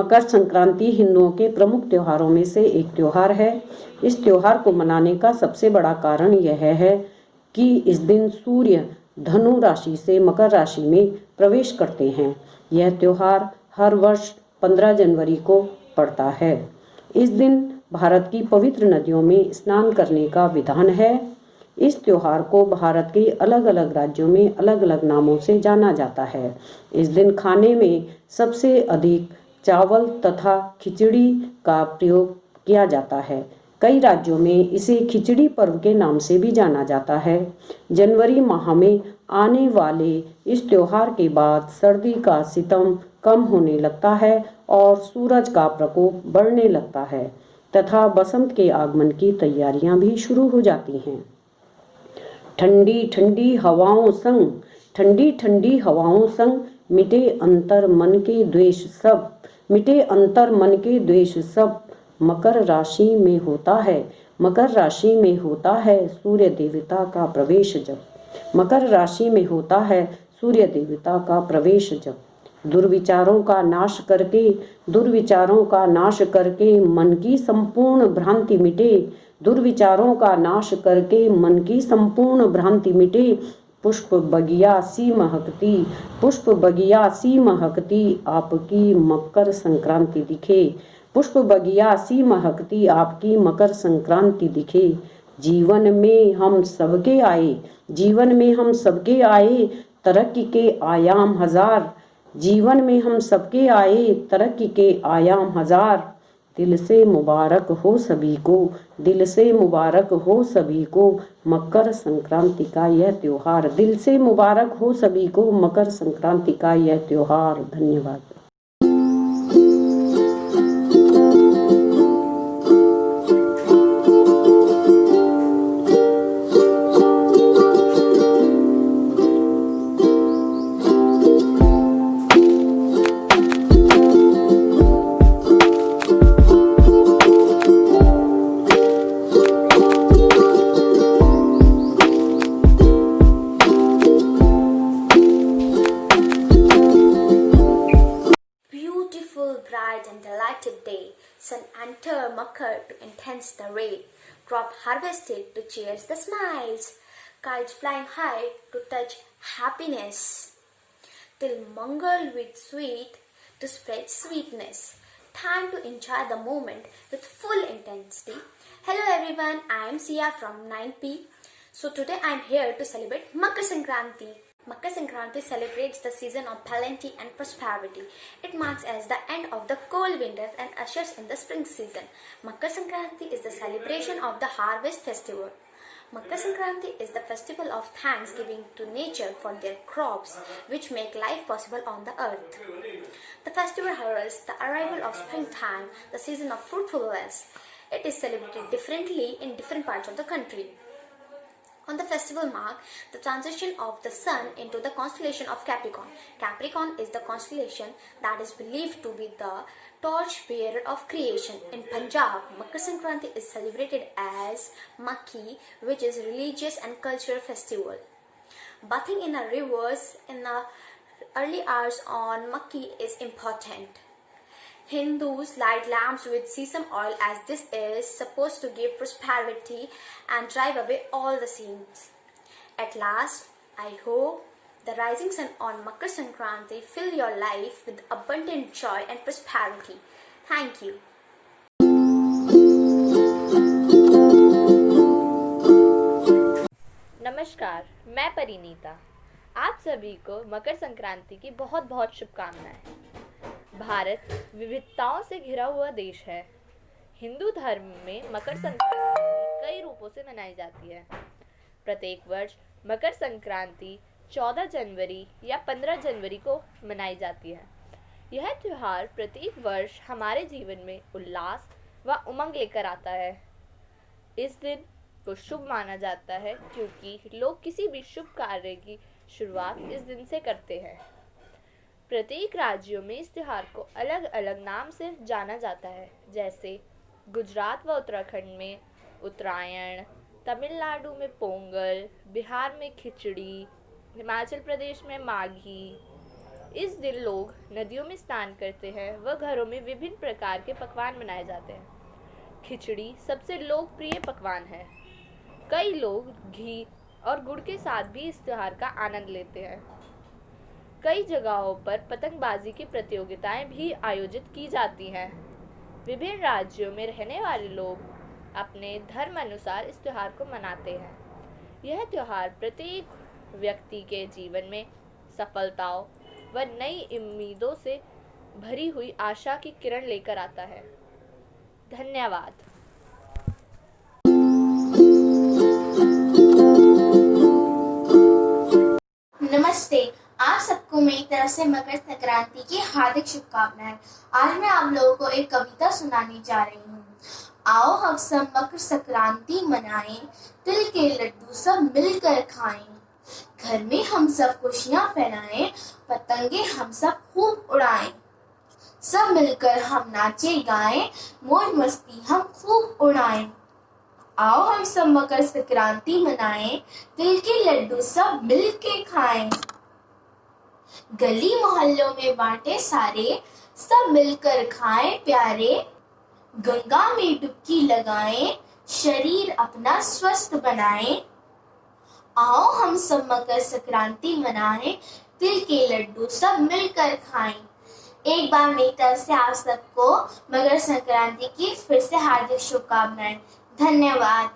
मकर संक्रांति हिंदुओं के प्रमुख त्योहारों में से एक त्योहार है। इस त्योहार को मनाने का सबसे बड़ा कारण यह है कि इस दिन सूर्य धनु राशि से मकर राशि में प्रवेश करते हैं। यह त्योहार हर वर्ष 15 जनवरी को पड़ता है। इस दिन भारत की पवित्र नदियों में स्नान करने का विधान है। इस त्योहार को भारत के अलग अलग राज्यों में अलग अलग नामों से जाना जाता है। इस दिन खाने में सबसे अधिक चावल तथा खिचड़ी का प्रयोग किया जाता है। कई राज्यों में इसे खिचड़ी पर्व के नाम से भी जाना जाता है। जनवरी माह में आने वाले इस त्योहार के बाद सर्दी का सितम कम होने लगता है और सूरज का प्रकोप बढ़ने लगता है तथा बसंत के आगमन की तैयारियां भी शुरू हो जाती हैं। ठंडी ठंडी हवाओं संग, ठंडी ठंडी हवाओं संग मिटे अंतर मन के द्वेष सब, मिटे अंतर मन के द्वेष सब। मकर राशि में होता है, मकर राशि में होता है सूर्य देवता का प्रवेश जब, मकर राशि में होता है सूर्य देवता का प्रवेश जब। दुर्विचारों का नाश करके, दुर्विचारों का नाश करके मन की संपूर्ण भ्रांति मिटे, दुर्विचारों का नाश करके मन की संपूर्ण भ्रांति मिटे। पुष्प बगिया सी महकती, पुष्प बगिया सी महकती आपकी मकर संक्रांति दिखे, पुष्प बगिया सी महकती आपकी मकर संक्रांति दिखे। जीवन में हम सबके आए, जीवन में हम सबके आए तरक्की के आयाम हजार, जीवन में हम सबके आए तरक्की के आयाम हजार। दिल से मुबारक हो सभी को, दिल से मुबारक हो सभी को मकर संक्रांति का यह त्योहार, दिल से मुबारक हो सभी को मकर संक्रांति का यह त्योहार। धन्यवाद। Bright and delighted day, sun enter Makar to intense the ray, crop harvested to cheers the smiles, kites flying high to touch happiness, till Mangal with sweet to spread sweetness. Time to enjoy the moment with full intensity. Hello everyone, I am Sia from 9P. So today I am here to celebrate Makar Sankranti. Makar Sankranti celebrates the season of plenty and prosperity. It marks as the end of the cold winters and ushers in the spring season. Makar Sankranti is the celebration of the harvest festival. Makar Sankranti is the festival of thanksgiving to nature for their crops, which make life possible on the earth. The festival heralds the arrival of springtime, the season of fruitfulness. It is celebrated differently in different parts of the country. On the festival mark the transition of the sun into the constellation of Capricorn. Capricorn is the constellation that is believed to be the torch bearer of creation. In Punjab, Makar Sankranti is celebrated as Makki, which is religious and cultural festival. Bathing in a rivers in the early hours on Makki is important. Hindus light lamps with sesame oil as this is supposed to give prosperity and drive away all the sins. At last, I hope the rising sun on Makar Sankranti fill your life with abundant joy and prosperity. Thank you. नमस्कार, मैं परिनीता। आप सभी को मकर संक्रांति की बहुत बहुत शुभकामनाएं। भारत विविधताओं से घिरा हुआ देश है। हिंदू धर्म में मकर संक्रांति कई रूपों से मनाई जाती है। प्रत्येक वर्ष मकर संक्रांति 14 जनवरी या 15 जनवरी को मनाई जाती है। यह त्यौहार प्रत्येक वर्ष हमारे जीवन में उल्लास व उमंग लेकर आता है। इस दिन को शुभ माना जाता है क्योंकि लोग किसी भी शुभ कार्य की शुरुआत इस दिन से करते हैं। प्रत्येक राज्यों में इस त्योहार को अलग अलग नाम से जाना जाता है, जैसे गुजरात व उत्तराखंड में उत्तरायण, तमिलनाडु में पोंगल, बिहार में खिचड़ी, हिमाचल प्रदेश में माघी, इस दिन लोग नदियों में स्नान करते हैं व घरों में विभिन्न प्रकार के पकवान बनाए जाते हैं। खिचड़ी सबसे लोकप्रिय पकवान है। कई लोग घी और गुड़ के साथ भी इस त्योहार का आनंद लेते हैं। कई जगहों पर पतंगबाजी की प्रतियोगिताएं भी आयोजित की जाती हैं। विभिन्न राज्यों में रहने वाले लोग अपने धर्म अनुसार इस त्योहार को मनाते हैं। यह त्योहार प्रत्येक व्यक्ति के जीवन में सफलताओं व नई उम्मीदों से भरी हुई आशा की किरण लेकर आता है। धन्यवाद। नमस्ते, आप सबको मेरी तरफ से मकर संक्रांति की हार्दिक शुभकामनाएं। आज मैं आप लोगों को एक कविता सुनाने जा रही हूँ। आओ हम सब मकर संक्रांति मनाएं, तिल के लड्डू सब मिलकर खाएं। घर में हम सब खुशियाँ फैलाएं, पतंगे हम सब खूब उड़ाएं। सब मिलकर हम नाचे गाएं, मौज मस्ती हम खूब उड़ाएं। आओ हम सब मकर संक्रांति मनाएं, तिल के लड्डू सब मिल के खाएं। गली मोहल्लों में बांटे सारे, सब मिलकर खाएं प्यारे। गंगा में डुबकी लगाएं, शरीर अपना स्वस्थ बनाएं। आओ हम सब मकर संक्रांति मनाएं, तिल के लड्डू सब मिलकर खाएं। एक बार मेरी तरफ से आप सबको मकर संक्रांति की फिर से हार्दिक शुभकामनाएं। धन्यवाद।